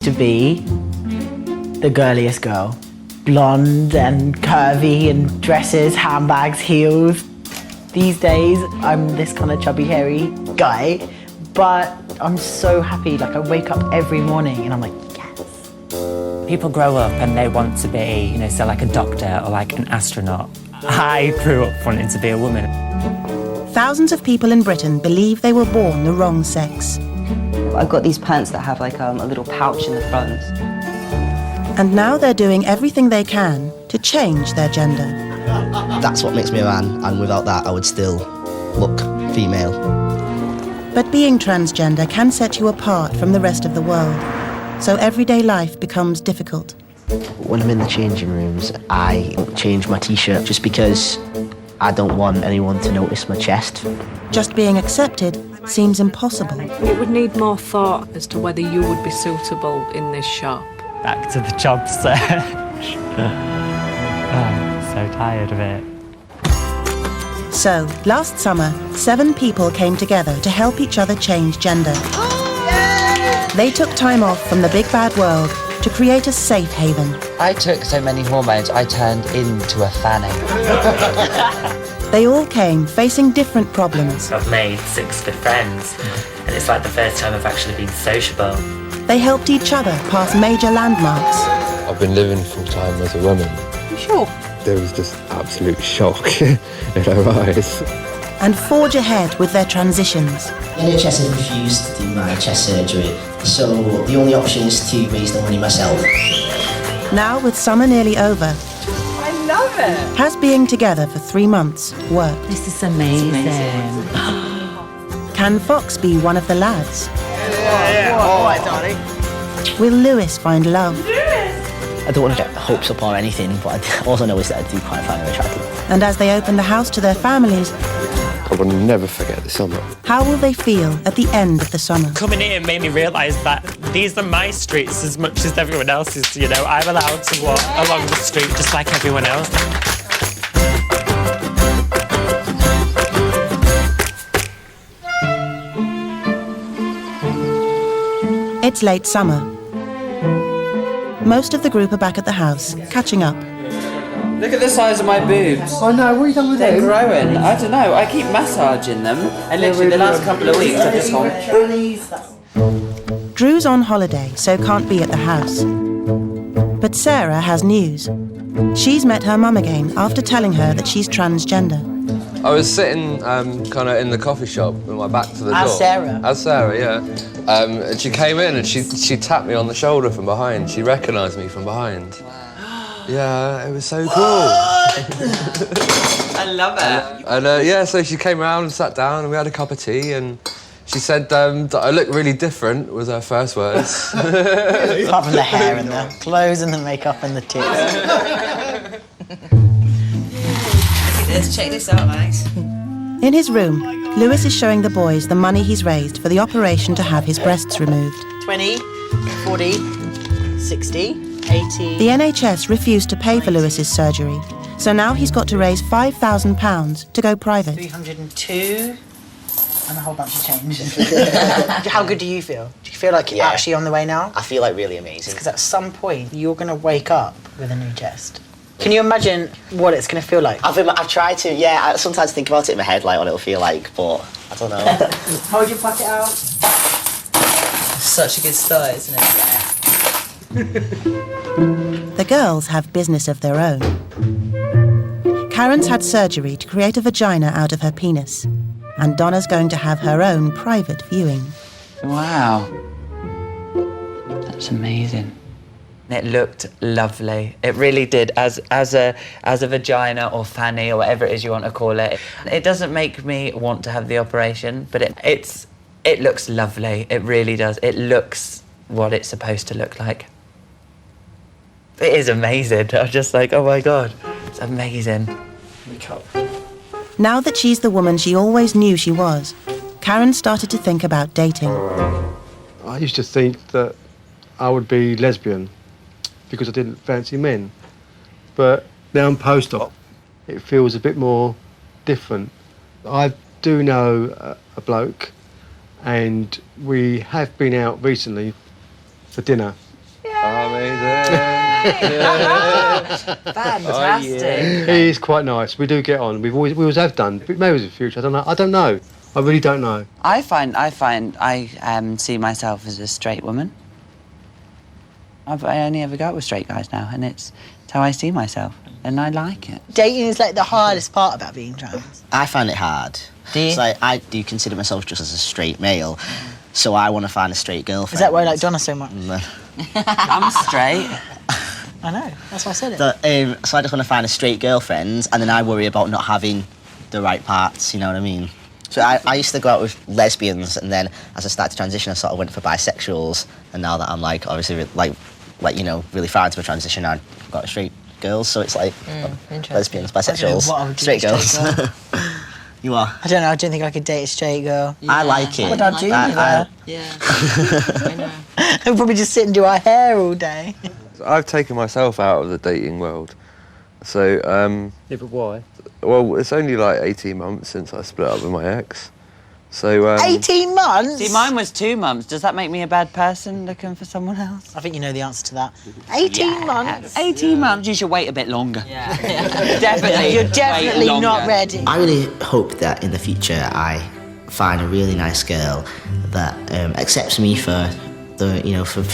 To be the girliest girl. Blonde and curvy and dresses, handbags, heels. These days, I'm this kind of chubby, hairy guy, but I'm so happy. Like, I wake up every morning and I'm like, yes. People grow up and they want to be, say like a doctor or like an astronaut. I grew up wanting to be a woman. Thousands of people in Britain believe they were born the wrong sex. I've got these pants that have like a little pouch in the front. And now they're doing everything they can to change their gender. That's what makes me a man, and without that I would still look female. But being transgender can set you apart from the rest of the world, so everyday life becomes difficult. When I'm in the changing rooms, I change my t-shirt just because I don't want anyone to notice my chest. Just being accepted seems impossible. It would need more thought as to whether you would be suitable in this shop. Back to the job search. I'm so tired of it. So, last summer, 7 people came together to help each other change gender. They took time off from the big bad world to create a safe haven. I took so many hormones, I turned into a fanny. They all came facing different problems. I've made 6 good friends, and it's like the first time I've actually been sociable. They helped each other pass major landmarks. I've been living full-time as a woman. You sure? There was just absolute shock in her eyes. And forge ahead with their transitions. The NHS has refused to do my chest surgery, so the only option is to raise the money myself. Now, with summer nearly over, I love it. has being together for 3 months worked? This is amazing. Can Fox be one of the lads? Yeah. All right, darling. Will Lewis find love? I don't want to get hopes up or anything, but I also know is that I do quite find her attractive. And as they open the house to their families, I will never forget the summer. how will they feel at the end of the summer? Coming here made me realise that these are my streets as much as everyone else's, I'm allowed to walk along the street just like everyone else. It's late summer. Most of the group are back at the house, catching up. Look at the size of my boobs. Oh no, what are you done with They're growing. I don't know, I keep massaging them, and literally the last couple of weeks I've just gone... Drew's on holiday, so can't be at the house. But Sarah has news. She's met her mum again after telling her that she's transgender. I was sitting kind of in the coffee shop with my back to the door. As Sarah? As Sarah, yeah. And she came in and she tapped me on the shoulder from behind. She recognised me from behind. Yeah, it was so cool. I love it. And so she came around and sat down and we had a cup of tea and she said that I look really different, was her first words. Apart from the hair and the clothes and the makeup and the tits. Let's check this out, Max. In his room, Lewis is showing the boys the money he's raised for the operation to have his breasts removed. 20, 40, 60, 80. The NHS refused to pay for Lewis's surgery, so now he's got to raise £5,000 to go private. 302 and a whole bunch of change. How good do you feel? Do you feel like you're actually on the way now? I feel like really amazing. Because at some point, you're going to wake up with a new chest. Can you imagine what it's going to feel like? I've tried to, I sometimes think about it in my head, like what it'll feel like, but I don't know. Hold your pocket out. Such a good start, isn't it? The girls have business of their own. Karen's had surgery to create a vagina out of her penis, and Donna's going to have her own private viewing. Wow. That's amazing. It looked lovely. It really did. As a vagina or fanny or whatever it is you want to call it. It doesn't make me want to have the operation, but it looks lovely. It really does. It looks what it's supposed to look like. It is amazing. I'm just like, oh my God, it's amazing. Now that she's the woman she always knew she was, Karen started to think about dating. I used to think that I would be lesbian because I didn't fancy men. But now I'm post-op, it feels a bit more different. I do know a bloke, and we have been out recently for dinner, Fantastic. He is quite nice. We do get on. We always have done. But maybe in the future. I don't know. I really don't know. I see myself as a straight woman. I only ever go out with straight guys now, and it's how I see myself, and I like it. Dating is like the hardest part about being trans. I find it hard. Do you? It's like, I do consider myself just as a straight male, so I want to find a straight girlfriend. Is that why you like Donna so much? I'm straight. I know, that's why I said it. So I just want to find a straight girlfriend, and then I worry about not having the right parts, you know what I mean? So I used to go out with lesbians, and then as I started to transition, I sort of went for bisexuals, and now that I'm like, obviously, really far into a transition, I've got straight girls, so it's like lesbians, bisexuals, straight girls. You are? I don't know, I don't think I could date a straight girl. Yeah. I like it. What would I do with her? Yeah. I know. I'd probably just sit and do our hair all day. I've taken myself out of the dating world. So, Yeah, but why? well, it's only like 18 months since I split up with my ex. So, 18 months? See, mine was 2 months. Does that make me a bad person looking for someone else? I think you know the answer to that. 18 months? 18 months, you should wait a bit longer. Yeah. Definitely. You're definitely wait not longer. ready. I really hope that in the future I find a really nice girl that accepts me for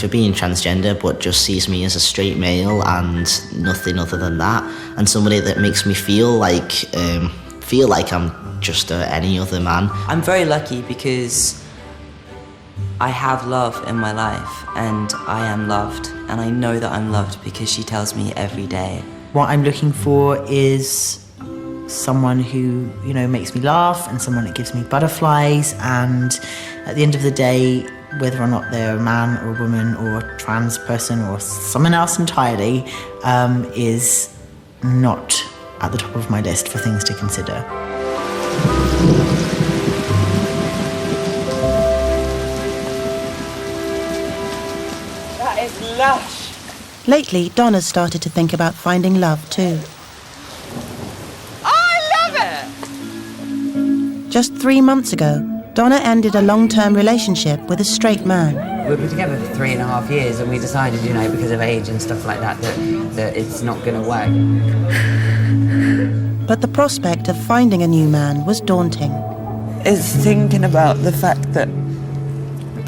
being transgender, but just sees me as a straight male and nothing other than that, and somebody that makes me feel like I'm just any other man. I'm very lucky because I have love in my life, and I am loved, and I know that I'm loved because she tells me every day. What I'm looking for is someone who, makes me laugh, and someone that gives me butterflies, and at the end of the day, whether or not they're a man or a woman or a trans person or someone else entirely, is not at the top of my list for things to consider. That is lush. Lately, Donna's started to think about finding love too. I love it! Just 3 months ago, Donna ended a long-term relationship with a straight man. We've been together for 3.5 years, and we decided, because of age and stuff like that, that it's not going to work. But the prospect of finding a new man was daunting. It's thinking about the fact that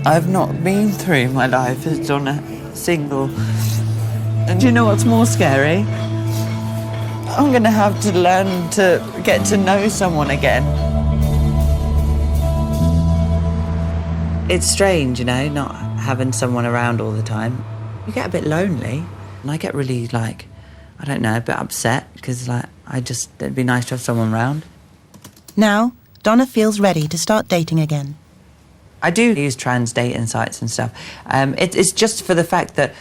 I've not been through my life as Donna single. And do you know what's more scary? I'm going to have to learn to get to know someone again. It's strange, not having someone around all the time. You get a bit lonely, and I get really, a bit upset, because, it'd be nice to have someone around. Now, Donna feels ready to start dating again. I do use trans dating sites and stuff. It's just for the fact that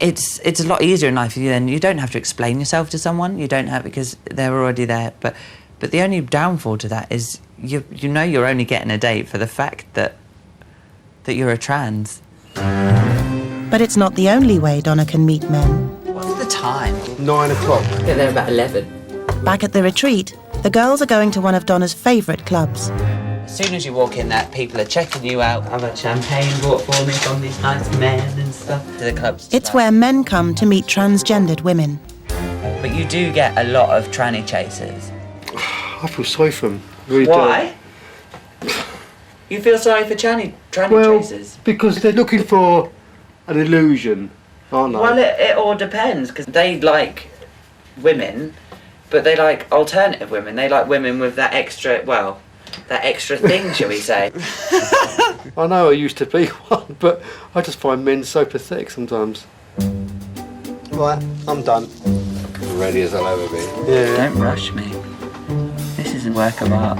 it's a lot easier in life. Then you don't have to explain yourself to someone. You don't have, because they're already there. But the only downfall to that is you're only getting a date for the fact that you're a trans. But it's not the only way Donna can meet men. What's the time? 9 o'clock. Get there about 11. Back at the retreat, the girls are going to one of Donna's favourite clubs. As soon as you walk in there, people are checking you out. I've had champagne brought for me from these nice men and stuff. To the clubs. It's where men come to meet transgendered women. But you do get a lot of tranny chasers. I feel sorry for them. Really Why? You feel sorry for tranny chasers? Because they're looking for an illusion, aren't they? Well, it all depends, because they like women, but they like alternative women. They like women with that extra thing, shall we say. I know I used to be one, but I just find men so pathetic sometimes. Right, I'm done. ready as I'll ever be. Yeah. Don't rush me. This isn't work of art.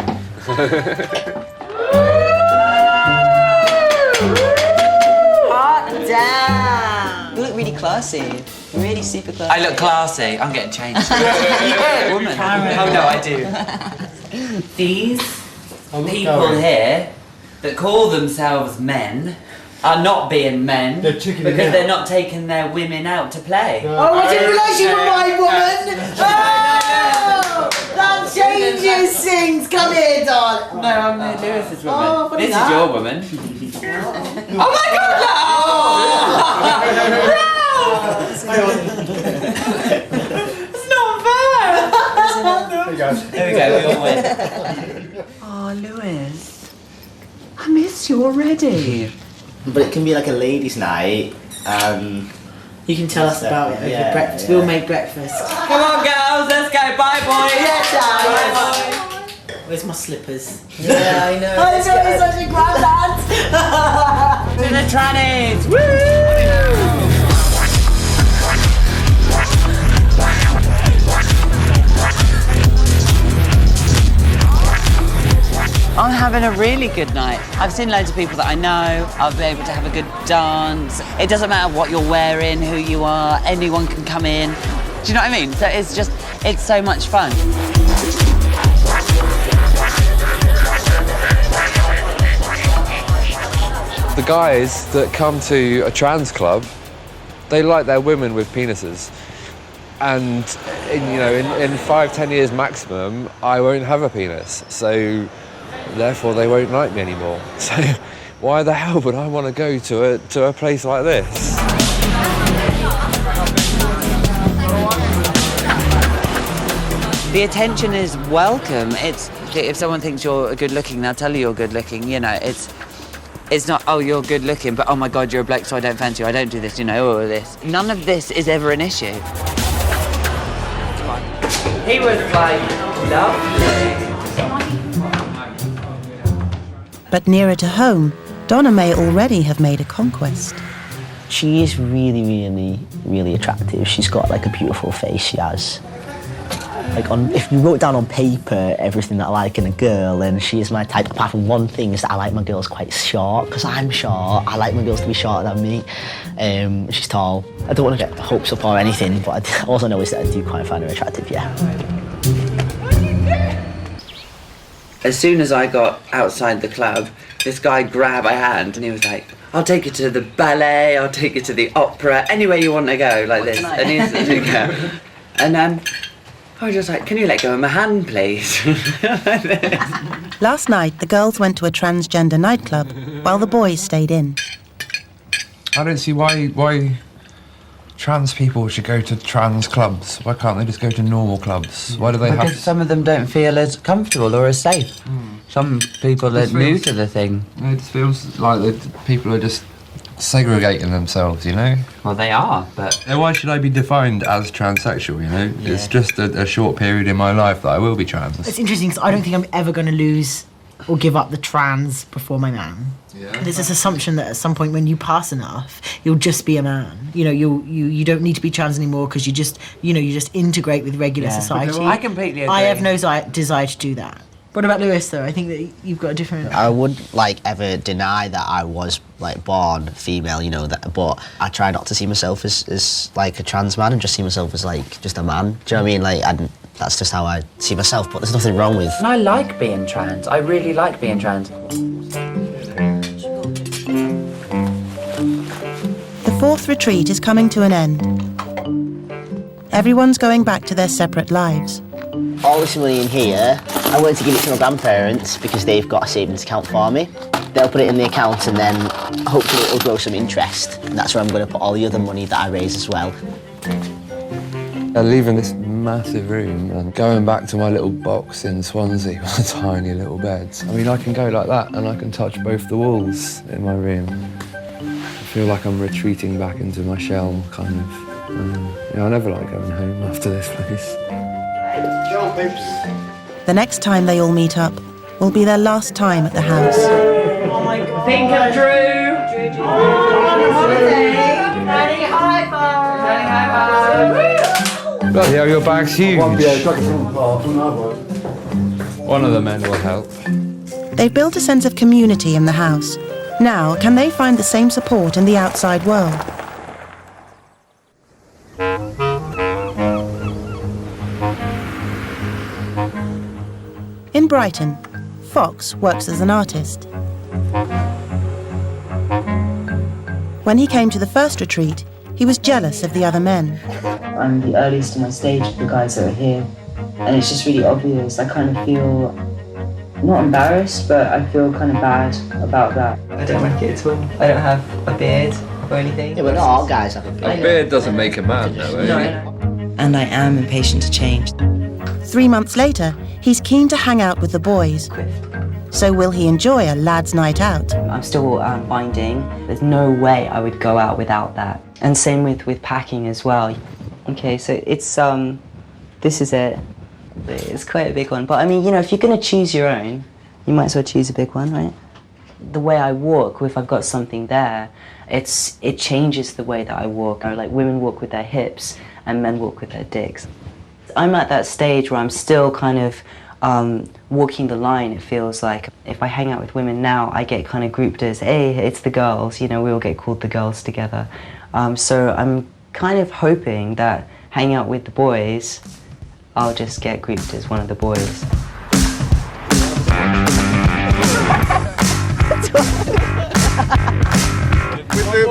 Hot damn! You look really classy. Really super classy. I look classy. I'm getting changed. Woman. Oh no, I do. These people here that call themselves men are not being men because they're not taking their women out to play. Oh, I didn't realise you were my woman! Oh, that changes things! Come here, darling! No, I'm Lewis's woman. Oh, what is this that? is your woman. Oh my god! No! you already? But it can be like a ladies' night. You can tell us about it over Yeah, breakfast. yeah. We'll make breakfast. Come on, girls, let's go. Bye, boys. Yeah, Dad. Where's my slippers? Yeah, I know. I'm such a granddad. To the trannies. Woo! I'm having a really good night. I've seen loads of people that I know. I'll be able to have a good dance. It doesn't matter what you're wearing, who you are, anyone can come in. Do you know what I mean? So it's so much fun. The guys that come to a trans club, they like their women with penises. And in 5-10 years maximum, I won't have a penis. So therefore they won't like me anymore. So why the hell would I want to go to a place like this? The attention is welcome. If someone thinks you're good looking, they'll tell you you're good looking. It's not, oh, you're good looking, but oh my God, you're a bloke, so I don't fancy you. I don't do this, all of this. None of this is ever an issue. He was like, lovely. But nearer to home, Donna may already have made a conquest. She is really, really, really attractive. She's got like a beautiful face, she has. Like if you wrote down on paper everything that I like in a girl, then she is my type, apart from one thing, is that I like my girls quite short, because I'm short. I like my girls to be shorter than me. She's tall. I don't want to get hopes up or anything, but I also know is that I do quite find her attractive, yeah. As soon as I got outside the club, this guy grabbed my hand and he was like, I'll take you to the ballet, I'll take you to the opera, anywhere you want to go, like this. And he's and I was just like, can you let go of my hand, please? Last night, the girls went to a transgender nightclub while the boys stayed in. I don't see why trans people should go to trans clubs. Why can't they just go to normal clubs? Why do they have Because some of them don't feel as comfortable or as safe. Some people are new to the thing. It just feels like the people are just segregating themselves, Well, they are, but... And why should I be defined as transsexual, Yeah. It's just a short period in my life that I will be trans. It's interesting because I don't think I'm ever going to lose or give up the trans before my man. Yeah. There's this assumption that at some point when you pass enough, you'll just be a man. You don't need to be trans anymore because you just integrate with regular society. I completely agree. I have no desire to do that. What about Lewis, though? I think that you've got a different... I wouldn't ever deny that I was born female, but I try not to see myself as like a trans man and just see myself as just a man. Do you know what I mean? That's just how I see myself, but there's nothing wrong with... And I like being trans. I really like being trans. The fourth retreat is coming to an end. Everyone's going back to their separate lives. All this money in here, I wanted to give it to my grandparents because they've got a savings account for me. They'll put it in the account and then hopefully it'll grow some interest. And that's where I'm going to put all the other money that I raise as well. Leaving this massive room and going back to my little box in Swansea with a tiny little bed. I mean, I can go like that and I can touch both the walls in my room. I feel like I'm retreating back into my shell, kind of. I never like going home after this place. The next time they all meet up will be their last time at the house. Oh my God. Think of Drew! Bloody hell, your bag's huge. One of the men will help. They've built a sense of community in the house. Now, can they find the same support in the outside world? In Brighton, Fox works as an artist. When he came to the first retreat, he was jealous of the other men. I'm the earliest in my stage of the guys that are here, and it's just really obvious. I kind of feel not embarrassed, but I feel kind of bad about that. I don't like it at all. I don't have a beard or anything. Yeah, but not all guys have a beard. A beard doesn't make a man, though, eh? No. And I am impatient to change. 3 months later, he's keen to hang out with the boys. So will he enjoy a lad's night out? I'm still binding. There's no way I would go out without that. And same with packing as well. Okay, so it's, this is it. It's quite a big one. But I mean, you know, if you're going to choose your own, you might as well choose a big one, right? The way I walk, if I've got something there, it changes the way that I walk. Like women walk with their hips and men walk with their dicks. I'm at that stage where I'm still kind of walking the line, it feels like. If I hang out with women now, I get kind of grouped as, hey, it's the girls, you know, we all get called the girls together. So I'm kind of hoping that hanging out with the boys, I'll just get grouped as one of the boys.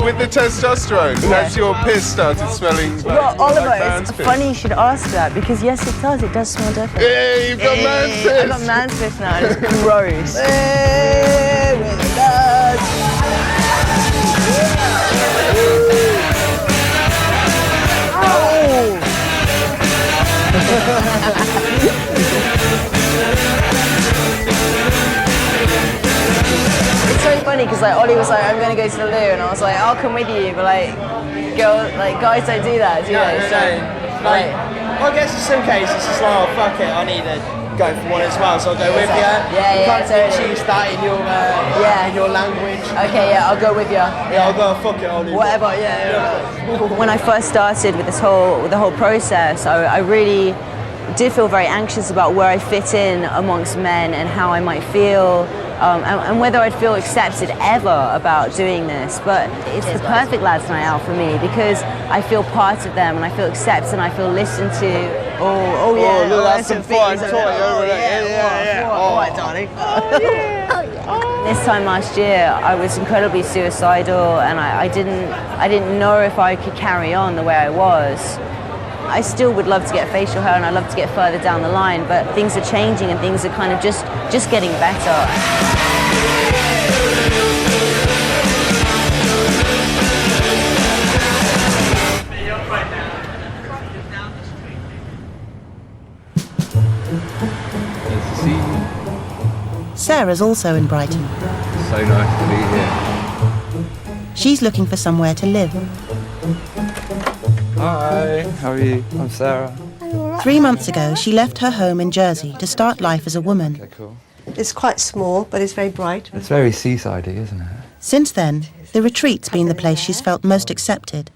With the testosterone, has your piss started smelling like, well, Oliver, like man's it's piss? funny you should ask that, because yes, it does. It does smell different. Hey, you've got man's piss! I've got man's piss now, and it's gross. It's so funny because like Ollie was like, I'm gonna go to the loo, and I was like, I'll come with you, but like, guys don't do that, do they? So, like, well, I guess in some cases it's just like, oh fuck it, I need to go for one as well, so I'll go with you. You can't totally. choose that in your language. Okay, yeah, I'll go with you. Yeah, I'll go, fuck it, I'll do whatever. Yeah. When I first started with the whole process, I really did feel very anxious about where I fit in amongst men and how I might feel. And whether I'd feel accepted ever about doing this, but it's the perfect lads night out for me because I feel part of them and I feel accepted and I feel listened to. Oh yeah, look, that's some fun toy over there. Yeah. All right, darling. This time last year, I was incredibly suicidal, and I didn't know if I could carry on the way I was. I still would love to get facial hair and I'd love to get further down the line, but things are changing and things are kind of just getting better. Sarah's also in Brighton. So nice to be here. She's looking for somewhere to live. Hi, how are you? I'm Sarah. 3 months ago, she left her home in Jersey to start life as a woman. Okay, cool. It's quite small, but it's very bright. It's very seasidey, isn't it? Since then, the retreat's been the place she's felt most accepted.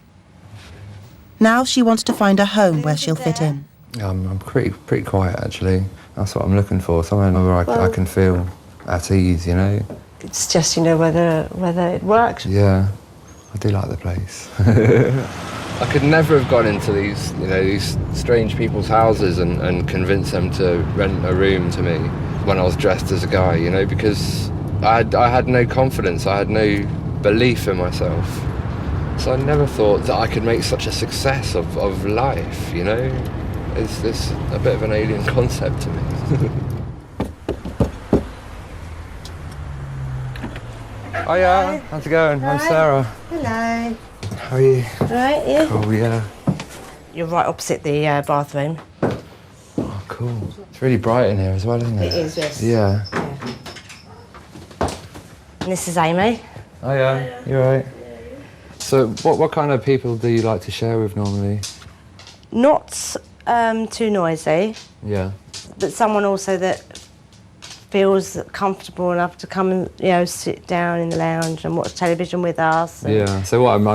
Now she wants to find a home where she'll fit in. I'm pretty quiet, actually. That's what I'm looking for, somewhere where I can feel at ease, you know? It's just, you know, whether it works. Yeah, I do like the place. I could never have gone into these, you know, these strange people's houses and convince them to rent a room to me when I was dressed as a guy, you know, because I had no confidence, I had no belief in myself. So I never thought that I could make such a success of life, you know. It's a bit of an alien concept to me. Hiya, how's it going? I'm Sarah. Hello. How are you? All right, you? Cool, yeah. You're right opposite the bathroom. Oh, cool. It's really bright in here as well, isn't it? It is, yes. Yeah. And this is Amy. Hiya, you all right? So what kind of people do you like to share with normally? Not too noisy, Yeah. but someone also that feels comfortable enough to come and, you know, sit down in the lounge and watch television with us. Yeah, so what I'm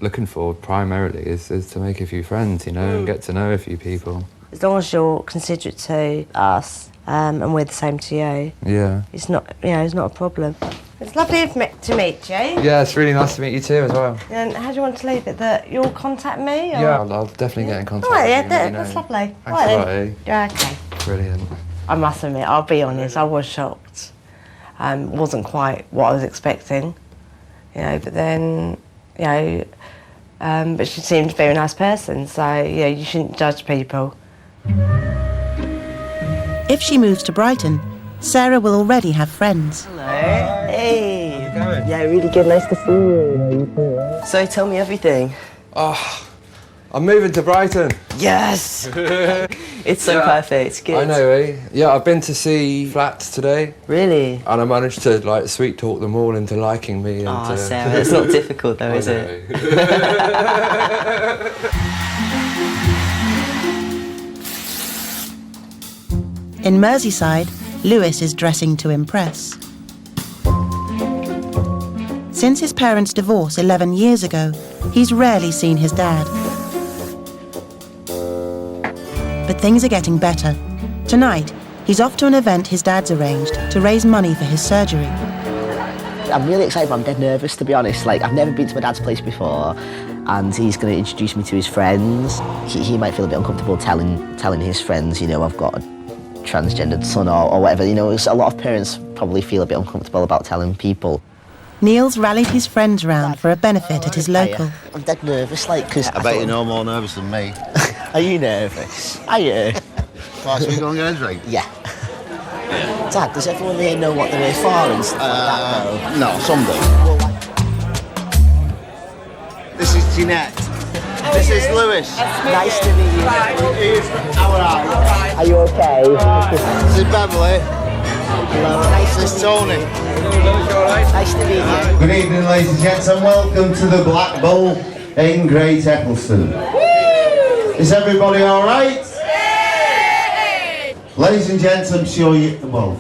looking for primarily is to make a few friends, you know, and get to know a few people. As long as you're considerate to us and we're the same to you, Yeah. it's not, you know, it's not a problem. It's lovely to meet you. Yeah, it's really nice to meet you too as well. And how do you want to leave it? That you'll contact me? Or? Yeah, I'll definitely get in contact All right, with yeah, you. and let you that's know. lovely. Thanks All a right, lot, then. eh? Yeah, okay. Brilliant. I must admit, I'll be honest, I was shocked. Wasn't quite what I was expecting, you know, but then, you know, but she seemed a very nice person, so, you know, you shouldn't judge people. If she moves to Brighton, Sarah will already have friends. Hello. Hey. How's it going? Yeah, really good. Nice to see you. So tell me everything. Oh, I'm moving to Brighton. Yes. It's so perfect. It's good. I know, eh? Yeah, I've been to see flats today. Really? And I managed to like sweet talk them all into liking me. Oh, Sarah, it's not difficult though, is it? In Merseyside, Lewis is dressing to impress. Since his parents' divorce 11 years ago, he's rarely seen his dad. But things are getting better. Tonight, he's off to an event his dad's arranged to raise money for his surgery. I'm really excited, but I'm dead nervous, to be honest. Like, I've never been to my dad's place before, and he's going to introduce me to his friends. He might feel a bit uncomfortable telling his friends, you know, I've got a transgendered son or whatever. You know, a lot of parents probably feel a bit uncomfortable about telling people. Neil's rallied his friends round for a benefit at his local. I'm dead nervous, like, because I bet you're no more nervous than me. Are you nervous? Are you? Right, so we go and get a drink? Yeah. Dad, does everyone here know what they're here for and stuff like that, though? No, some do. This is Jeanette. This is Lewis. Nice to meet you. How are you? Are you okay? This is Beverly. Hello. This is Tony. Nice to meet you. Good evening, ladies and gents, and welcome to the Black Bull in Great Eccleston. Is everybody all right? Ladies and gents, I'm sure well,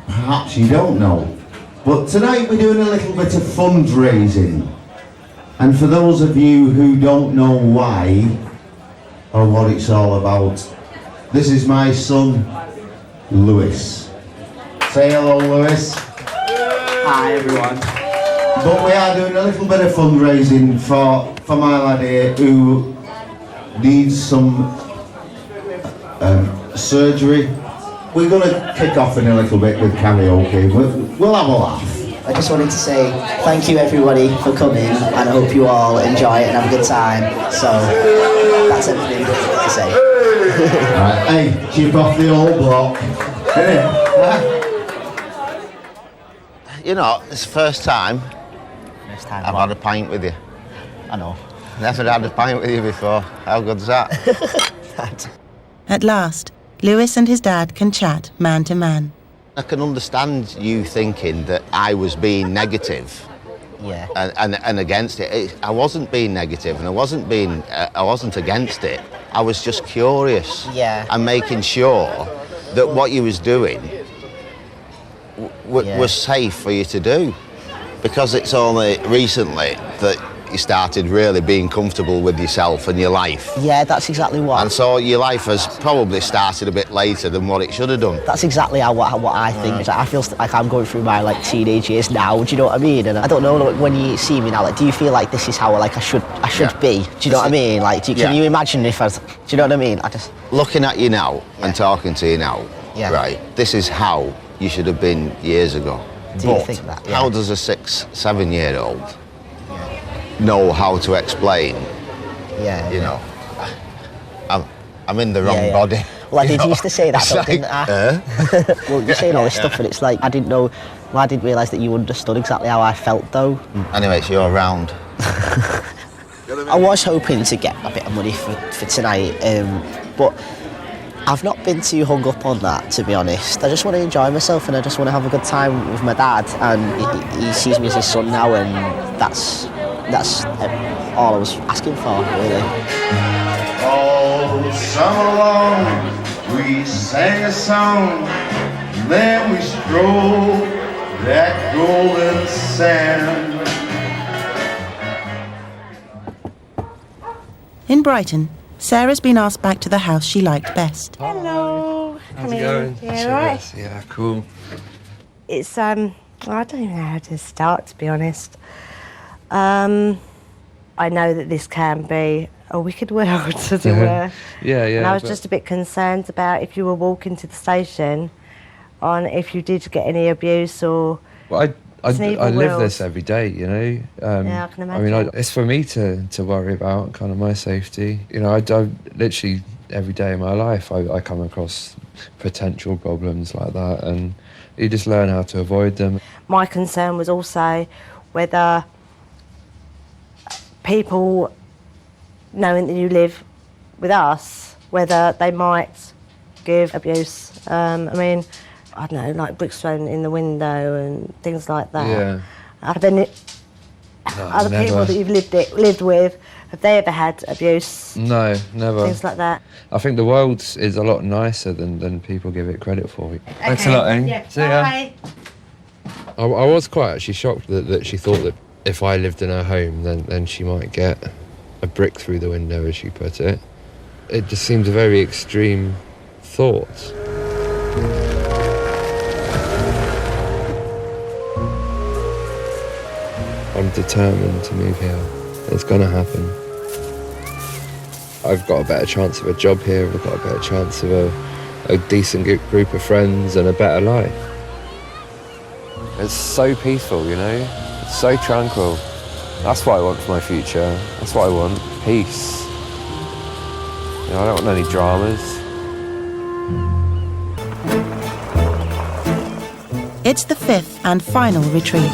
perhaps you don't know, but tonight we're doing a little bit of fundraising. And for those of you who don't know why or what it's all about, this is my son, Lewis. Say hello, Lewis. Hi, everyone. But we are doing a little bit of fundraising for my lad here who needs some surgery. We're going to kick off in a little bit with karaoke. We'll have a laugh. I just wanted to say thank you, everybody, for coming, and I hope you all enjoy it and have a good time. So, that's everything to say. Right, hey, chip off the old block. You know, it's the first time I've had a pint with you. I know. Never had a pint with you before. How good's that? At last, Lewis and his dad can chat man to man. I can understand you thinking that I was being negative. Yeah. And against it. I wasn't being negative, and I wasn't against it. I was just curious. Yeah. And making sure that what you was doing was safe for you to do, because it's only recently that you started really being comfortable with yourself and your life. Yeah, that's exactly what. And so your life has probably started a bit later than what it should have done. That's exactly what I think. I feel like I'm going through my teenage years now. Do you know what I mean? And I don't know, when you see me now, do you feel like this is how I should be? Do you know what I mean? Can you imagine if I? Do you know what I mean? Looking at you now and talking to you now, right? This is how you should have been years ago. Do you think that? How does a 6-7-year-old know how to explain? Yeah. You know, I'm in the wrong body. Well, I used to say that, though, didn't I? Well, you're saying all this stuff, and it's like I didn't know. Well, I didn't realise that you understood exactly how I felt, though. Anyway, it's your round. I was hoping to get a bit of money for tonight, but I've not been too hung up on that, to be honest. I just want to enjoy myself, and I just want to have a good time with my dad, and he sees me as his son now, and that's all I was asking for, really. All summer long we sang a song, then we strolled that golden sand. In Brighton, Sarah's been asked back to the house she liked best. Hello. How's it going? Yeah, right. Yeah, cool. It's I don't even know how to start, to be honest. I know that this can be a wicked world, as it were. Yeah. And I was just a bit concerned about if you were walking to the station, on if you did get any abuse or. Well, I live world. this every day, you know. Yeah, I can imagine. I mean, it's for me to worry about kind of my safety. You know, I literally every day of my life I come across potential problems like that, and you just learn how to avoid them. My concern was also whether people knowing that you live with us whether they might give abuse. I mean, I don't know, like bricks thrown in the window and things like that. Yeah. Have any other people that you've lived with, have they ever had abuse? No, never. Things like that. I think the world is a lot nicer than people give it credit for. Thanks a lot, Amy. Yeah. See ya. Bye. I was quite actually shocked that she thought that if I lived in her home, then she might get a brick through the window, as she put it. It just seems a very extreme thought. I'm determined to move here. It's gonna happen. I've got a better chance of a job here, I've got a better chance of a decent group of friends and a better life. It's so peaceful, you know? It's so tranquil. That's what I want for my future. That's what I want. Peace. You know, I don't want any dramas. It's the 5th and final retreat.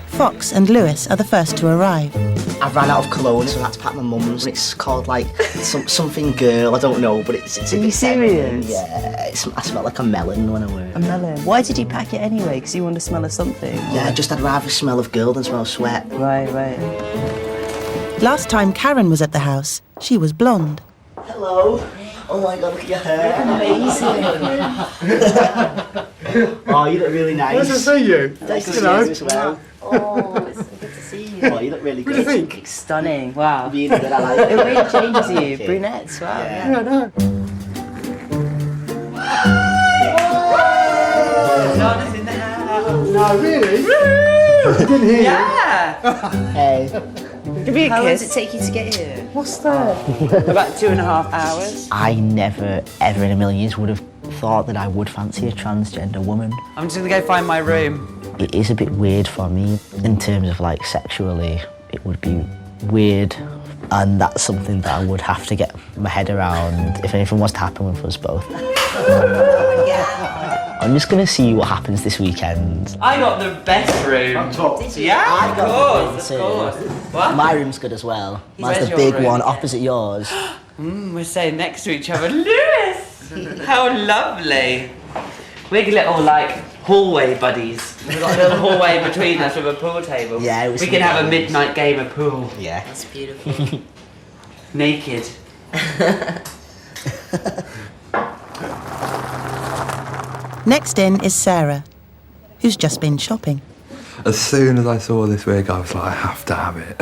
Fox and Lewis are the first to arrive. I've ran out of cologne, so I had to pack my mum's. It's called like something girl, I don't know, but it's Are you serious? Yeah, I smell like a melon when I wear it. A melon. Why did you pack it anyway? Because you want to smell of something? Yeah, I'd rather smell of girl than smell of sweat. Right. Last time Karen was at the house, she was blonde. Hello. Oh my god, look at your hair. Amazing. Oh, you look really nice. Nice to see you. Nice to see Hello. you as well. Oh, it's so good to see you. Oh, you look really good. What do you think? Stunning. Wow. Really good, I like it. It really changes you. Thank you. Brunettes, wow. Yeah. Yeah, I know. Donna's in the house. No, really? I didn't hear Yeah. Hey. Give me a How long kiss. does it take you to get here? What's that? About 2.5 hours. I never, ever in a million years would have thought that I would fancy a transgender woman. I'm just gonna go find my room. It is a bit weird for me in terms of like sexually. It would be weird, and that's something that I would have to get my head around if anything was to happen with us both. I'm just gonna see what happens this weekend. I got the best room. Up top. Yeah, of course. What? My room's good as well. Mine's Where's the your big room? one opposite yours. We're staying next to each other. Lewis! How lovely. We're little, like, hallway buddies. We've got a little hallway between us with a pool table. Yeah, it was we can have a nice. midnight game of pool. Yeah. That's beautiful. Naked. Next in is Sarah, who's just been shopping. As soon as I saw this wig, I was like, I have to have it.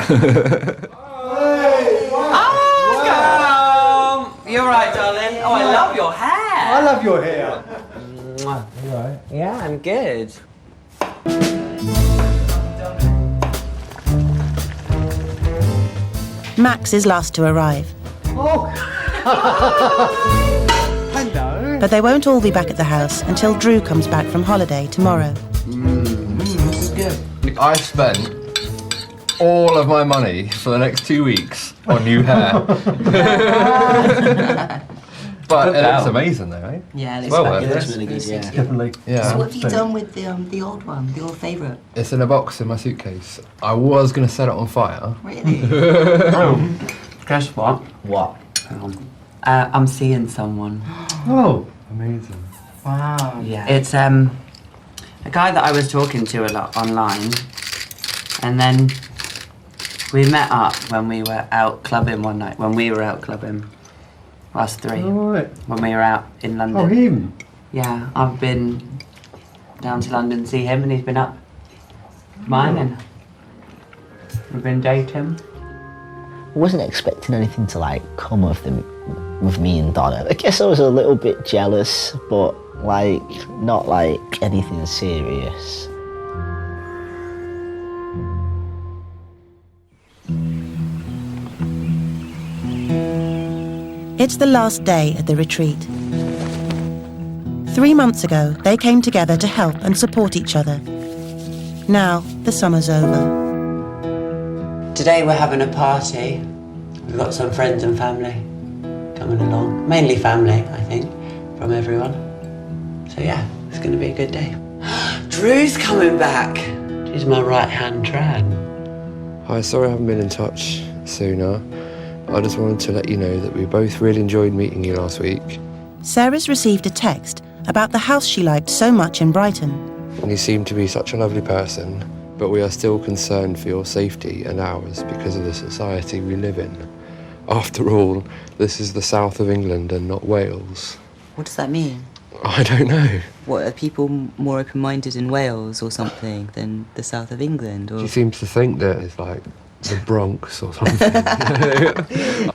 Oh, you're right, darling. Oh, I love your hair. I love your hair. Yeah, I'm good. Max is last to arrive. Hello. But they won't all be back at the house until Drew comes back from holiday tomorrow. This is good. I spent all of my money for the next 2 weeks on new hair. But it looks amazing though, eh? Yeah, It's well worth It it. looks really good, yeah. Definitely. Yeah. So what have you done with the old one, the old favourite? It's in a box in my suitcase. I was going to set it on fire. Really? Guess what? What? I'm seeing someone. Oh. Amazing. Wow. Yeah. It's a guy that I was talking to a lot online, and then we met up when we were out clubbing one night. When we were out clubbing, us three. All right. When we were out in London. Oh, him. Yeah, I've been down to London to see him, and he's been up mine, and we've been dating. I wasn't expecting anything to like come of them with me and Donna. I guess I was a little bit jealous, but like not like anything serious. It's the last day at the retreat. 3 months ago, they came together to help and support each other. Now, the summer's over. Today we're having a party. We've got some friends and family coming along. Mainly family, I think, from everyone. So yeah, it's going to be a good day. Drew's coming back. She's my right-hand tran. Hi, sorry I haven't been in touch sooner. I just wanted to let you know that we both really enjoyed meeting you last week. Sarah's received a text about the house she liked so much in Brighton. And you seem to be such a lovely person, but we are still concerned for your safety and ours because of the society we live in. After all, this is the south of England and not Wales. What does that mean? I don't know. What, are people more open-minded in Wales or something than the south of England? Or... She seems to think that it's like the Bronx or something.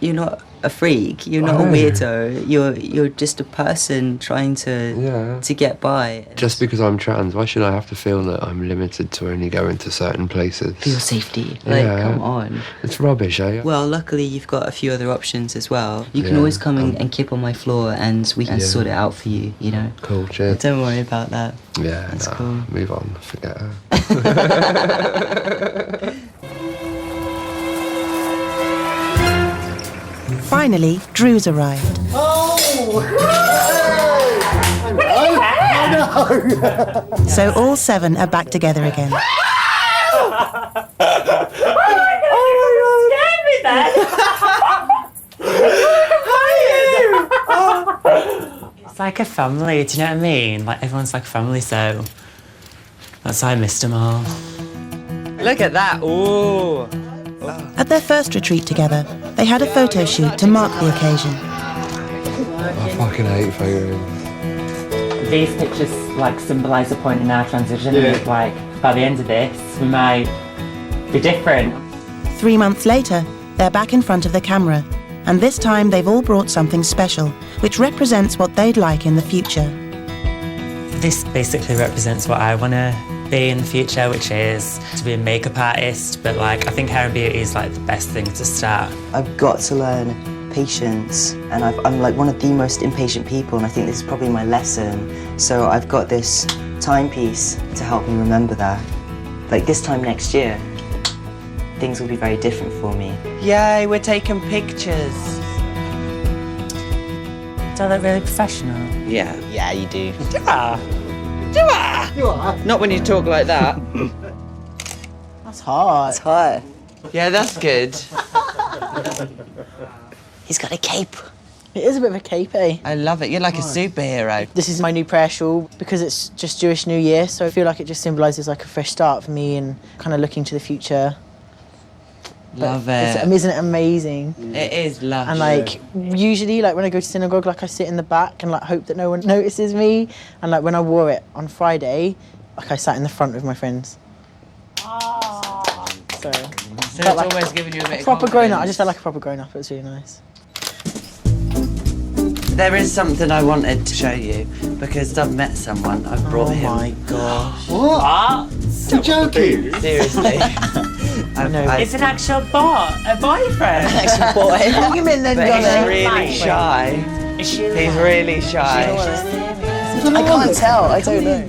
You're not a freak. You're not a weirdo. You're just a person trying to get by. Just because I'm trans, why should I have to feel that I'm limited to only going to certain places? For your safety. Like, come on. It's rubbish, eh? Well, luckily you've got a few other options as well. You can always come and keep on my floor and we can sort it out for you, you know? Cool, cheers. Don't worry about that. Yeah, that's cool. Move on, forget her. Finally, Drew's arrived. So all 7 are back together again. It's like a family, do you know what I mean? Like, everyone's like a family, so that's why I missed them all. Look at that, ooh. At their first retreat together, they had a photo shoot to mark the occasion. I fucking hate photos. These pictures like symbolise a point in our transition. Yeah. Like, by the end of this, we might be different. 3 months later, they're back in front of the camera, and this time they've all brought something special, which represents what they'd like in the future. This basically represents what I want to be in the future, which is to be a makeup artist, but like I think hair and beauty is like the best thing to start. I've got to learn patience, and I'm like one of the most impatient people, and I think this is probably my lesson. So I've got this timepiece to help me remember that. Like this time next year, things will be very different for me. Yay, we're taking pictures. Do I look really professional? Yeah. Yeah, you do. Do I? Do I? You are. Not when you talk like that. That's hard. It's hot. Yeah, that's good. He's got a cape. It is a bit of a cape, eh? I love it. You're like a superhero. This is my new prayer shawl because it's just Jewish New Year, so I feel like it just symbolises like a fresh start for me and kind of looking to the future. Love it. Isn't it amazing? It is lovely. And like usually, like when I go to synagogue, like I sit in the back and like hope that no one notices me. And like when I wore it on Friday, like I sat in the front with my friends. So it's like always giving you a bit of proper grown up. I confidence. just felt like a proper grown up. It was really nice. There is something I wanted to show you because I've met someone. I've brought him. Oh my gosh. What? You're joking? Seriously. It's an actual a boyfriend. An actual boy. Bring him in then, But he's Johnny. really shy. He's really shy. I can't tell. I don't know.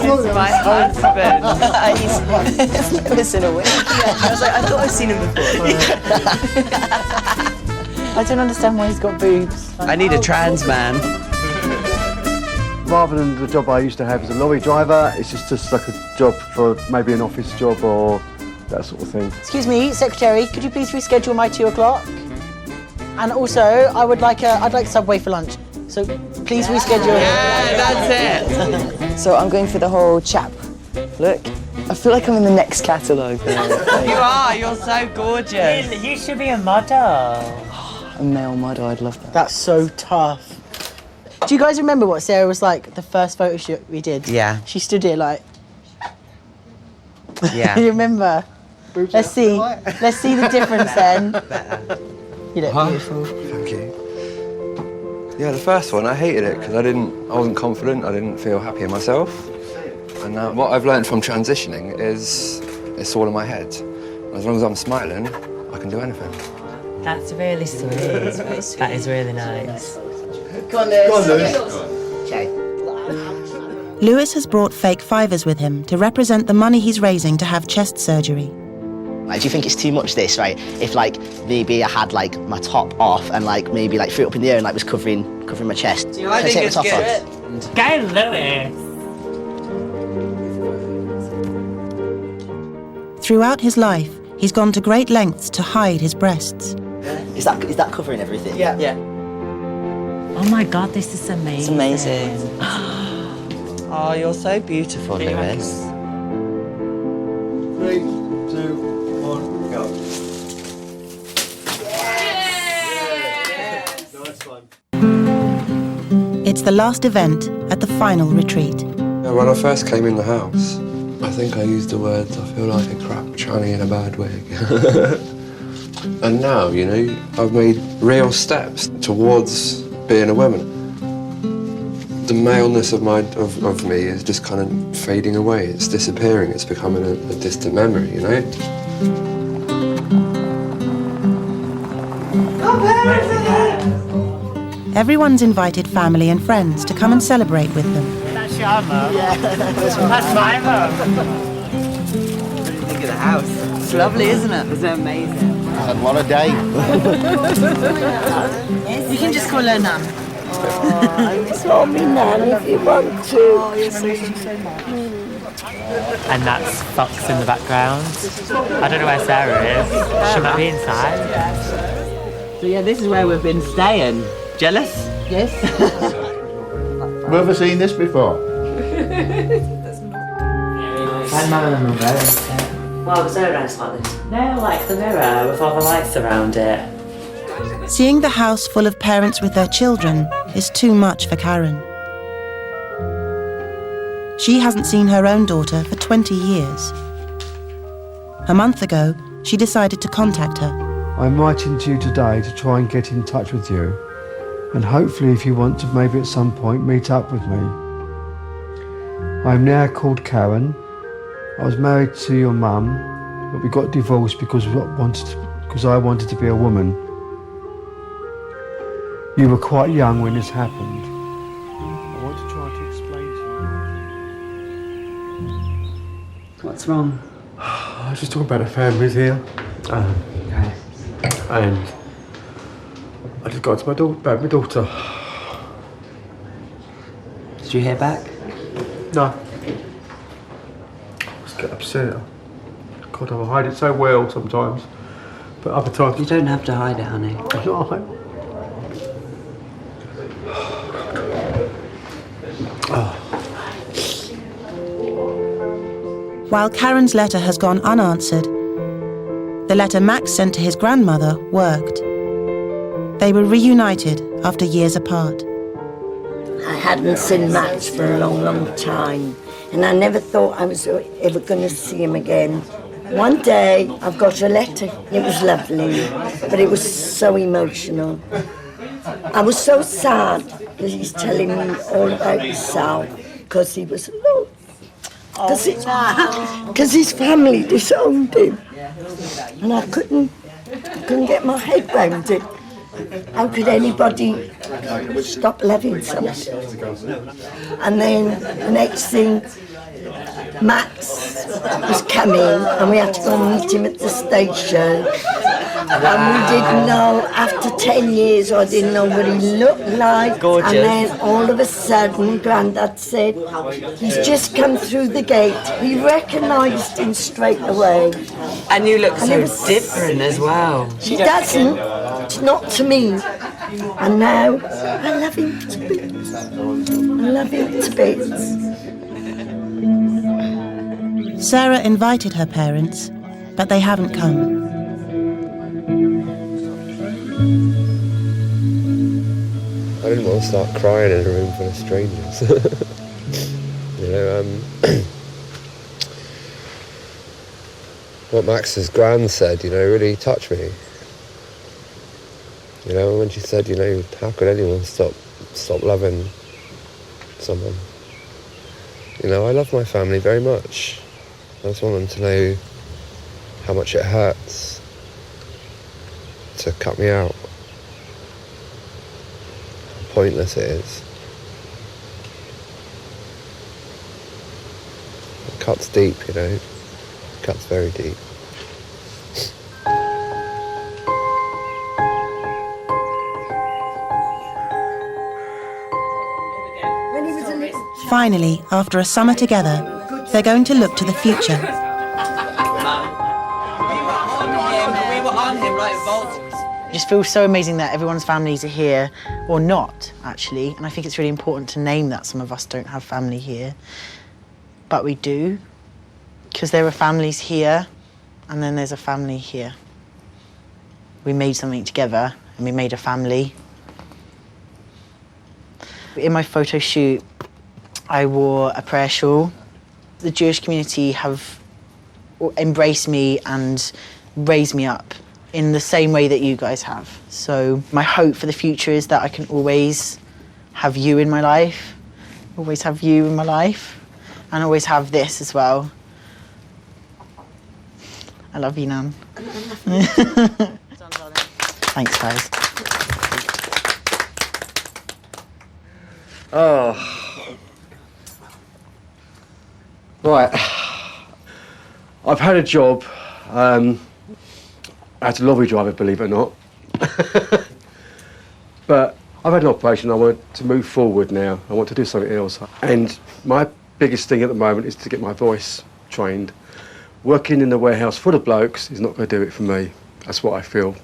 It's my husband. He's missing a week. I was like, I thought I've seen him before. I don't understand why he's got boobs. I need a trans man. Rather than the job I used to have as a lorry driver, it's just like a job for maybe an office job or that sort of thing. Excuse me, secretary. Could you please reschedule my 2 o'clock? And also, I'd like Subway for lunch. So please reschedule. Yeah, that's it. So I'm going for the whole chap look. I feel like I'm in the next catalogue. You are. You're so gorgeous. You should be a model. A male model, I'd love that. That's so tough. Do you guys remember what Sarah was like the first photo shoot we did? Yeah. She stood here like. Yeah. You remember? Let's see the difference then. You look beautiful. Thank you. Yeah, the first one, I hated it because I wasn't confident, I didn't feel happy in myself. And now what I've learned from transitioning is it's all in my head. As long as I'm smiling, I can do anything. That's really sweet. That is really nice. Go on, Lewis. Okay. Lewis has brought fake fivers with him to represent the money he's raising to have chest surgery. Like, do you think it's too much this, right? If like maybe I had like my top off and like maybe like threw it up in the air and like was covering my chest. You know, I think it's good. Go Lewis. Throughout his life, He's gone to great lengths to hide his breasts. Is that covering everything? Yeah. Yeah. Oh my God, this is amazing. It's amazing. Oh, you're so beautiful, Lewis. 3, 2, 1, go. Nice one. It's the last event at the final retreat. When I first came in the house, I think I used the words, I feel like a crap tranny in a bad wig. And now, you know, I've made real steps towards being a woman. The maleness of me is just kind of fading away. It's disappearing. It's becoming a distant memory, you know? Everyone's invited family and friends to come and celebrate with them. That's your mum. Yeah. That's my mum. Look at the house. It's lovely, isn't it? It's amazing. And what a day. You can just call her Nan. Call me Nan if you want to. Oh, you're so much. And that's Fox in the background. I don't know where Sarah is. She might be inside. So yeah, this is where we've been staying. Jealous? Yes. Have you ever seen this before? Why was there a house like this? No, like the mirror with all the lights around it. Seeing the house full of parents with their children is too much for Karen. She hasn't seen her own daughter for 20 years. A month ago, she decided to contact her. I'm writing to you today to try and get in touch with you, and hopefully if you want to maybe at some point meet up with me. I'm now called Karen. I was married to your mum, but we got divorced because I wanted to be a woman. You were quite young when this happened. I want to try to explain to you. What's wrong? I was just talking about the families here. Okay. And I just got to my daughter. Did you hear back? No. I just get upset. God, I hide it so well sometimes. But other times... You don't have to hide it, honey. While Karen's letter has gone unanswered, the letter Max sent to his grandmother worked. They were reunited after years apart. I hadn't seen Max for a long, long time, and I never thought I was ever going to see him again. One day, I've got a letter. It was lovely, but it was so emotional. I was so sad that he's telling me all about himself, because he was alone. Because his family disowned him, and I couldn't get my head round it. How could anybody stop loving someone? And then the next thing, Max was coming, and we had to go and meet him at the station. And we didn't know, after 10 years, I didn't know what he looked like. Gorgeous. And then all of a sudden, Grandad said, he's just come through the gate. He recognised him straight away. And you look And it so was- different as well. She doesn't, not to me. And now, I love him to bits. I love him to bits. Sarah invited her parents, but they haven't come. I didn't want to start crying in a room full of strangers. You know, what Max's gran said, you know, really touched me. You know, when she said, you know, how could anyone stop loving someone? You know, I love my family very much. I just want them to know how much it hurts to cut me out. How pointless it is. It cuts deep, you know. It cuts very deep. Finally, after a summer together, they're going to look to the future. put on him like Volt. It just feels so amazing that everyone's families are here, or not, actually. And I think it's really important to name that some of us don't have family here. But we do, because there are families here, and then there's a family here. We made something together, and we made a family. In my photo shoot, I wore a prayer shawl. The Jewish community have embraced me and raised me up in the same way that you guys have. So my hope for the future is that I can always have you in my life, always have you in my life, and always have this as well. I love you, Nan. Thanks, guys. Oh. Right. I've had a job as a lorry driver, believe it or not. But I've had an operation. I want to move forward now. I want to do something else. And my biggest thing at the moment is to get my voice trained. Working in the warehouse full of blokes is not going to do it for me. That's what I feel.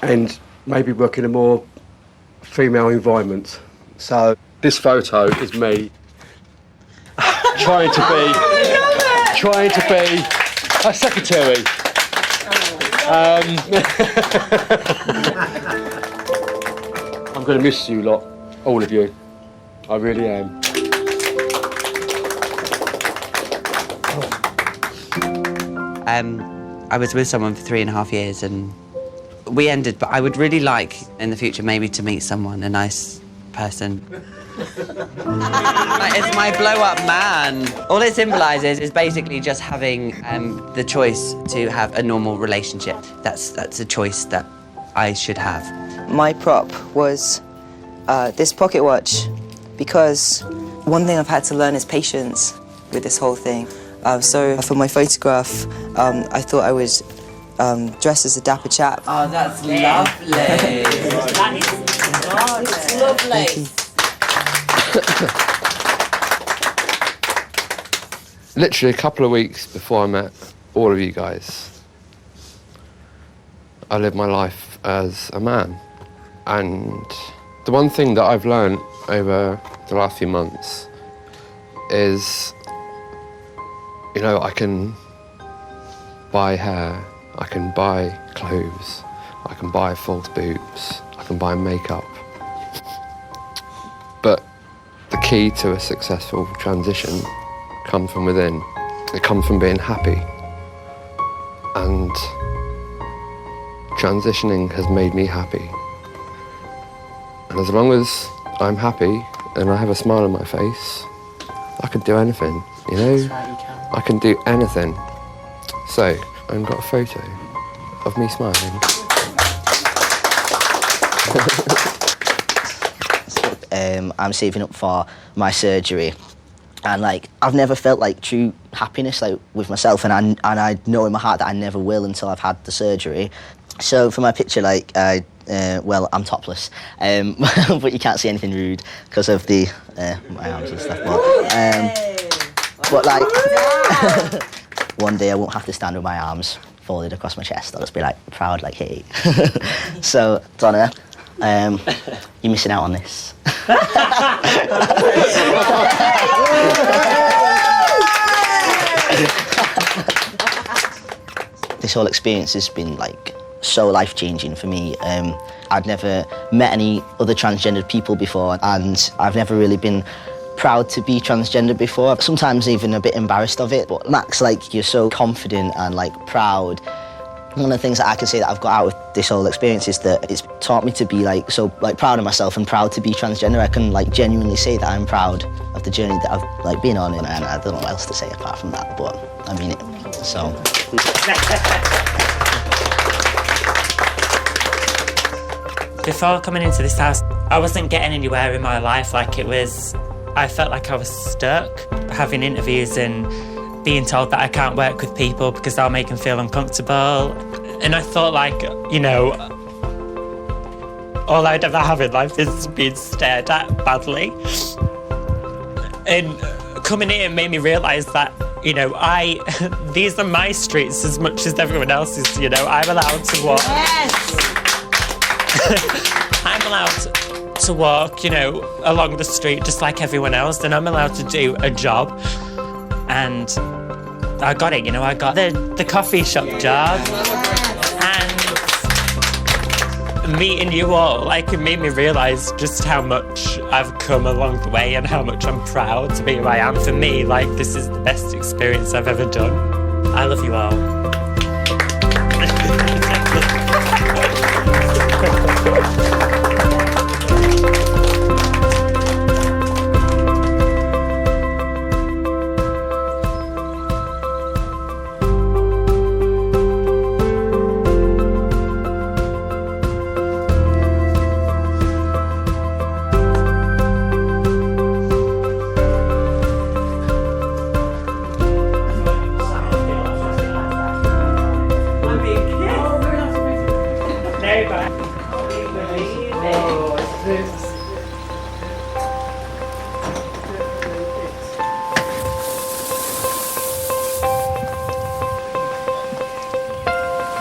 And maybe work in a more female environment. So this photo is me trying to be a secretary. I'm going to miss you lot, all of you. I really am. I was with someone for 3.5 years and we ended, but I would really like in the future maybe to meet someone, a nice person. It's my blow-up man. All it symbolises is basically just having the choice to have a normal relationship. That's a choice that I should have. My prop was this pocket watch, because one thing I've had to learn is patience with this whole thing. So for my photograph, I thought I was dressed as a dapper chap. Oh, that's lovely. That is lovely. Literally a couple of weeks before I met all of you guys, I lived my life as a man. And the one thing that I've learned over the last few months is, you know, I can buy hair, I can buy clothes, I can buy false boobs, I can buy makeup. But the key to a successful transition comes from within. It comes from being happy. And transitioning has made me happy. And as long as I'm happy and I have a smile on my face, I can do anything, you know? That's right, you can. I can do anything. So, I've got a photo of me smiling. I'm saving up for my surgery, and like I've never felt like true happiness like with myself, and I know in my heart that I never will until I've had the surgery. So for my picture, like well, I'm topless, but you can't see anything rude because of the my arms and stuff. But like one day I won't have to stand with my arms folded across my chest. I'll just be like proud, like hey. So Donna, you're missing out on this. This whole experience has been like so life-changing for me. I'd never met any other transgendered people before, and I've never really been proud to be transgender before. Sometimes even a bit embarrassed of it. But Max, like, you're so confident and like proud. One of the things that I can say that I've got out of this whole experience is that it's taught me to be like so like proud of myself and proud to be transgender. I can like genuinely say that I'm proud of the journey that I've like been on, and I don't know what else to say apart from that, but I mean it. So Before coming into this house, I wasn't getting anywhere in my life. Like I felt like I was stuck, having interviews and being told that I can't work with people because I'll make them feel uncomfortable. And I thought, like, you know, all I'd ever have in life is being stared at badly. And coming here made me realise that You know, these are my streets as much as everyone else's, you know. I'm allowed to walk. Yes! I'm allowed to walk, you know, along the street just like everyone else, and I'm allowed to do a job. And I got it, you know, I got the coffee shop job. And meeting you all, like, it made me realise just how much I've come along the way and how much I'm proud to be who I am. For me, like, this is the best experience I've ever done. I love you all.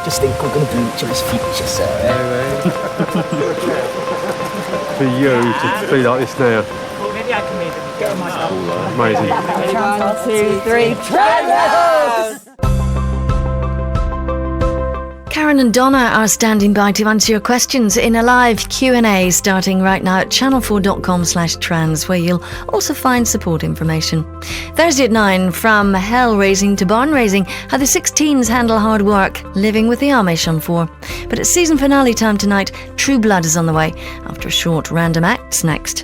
Just think we're going to be each other's future, Sarah. For you to be like this now. Well, maybe I can make it go myself. Amazing. 1, 2, 3, Trans! Karen and Donna are standing by to answer your questions in a live Q&A starting right now at channel4.com/trans, where you'll also find support information. Thursday at 9, from hell raising to barn raising, how the 16s handle hard work living with the Amish on 4. But it's season finale time tonight. True Blood is on the way after a short random acts next.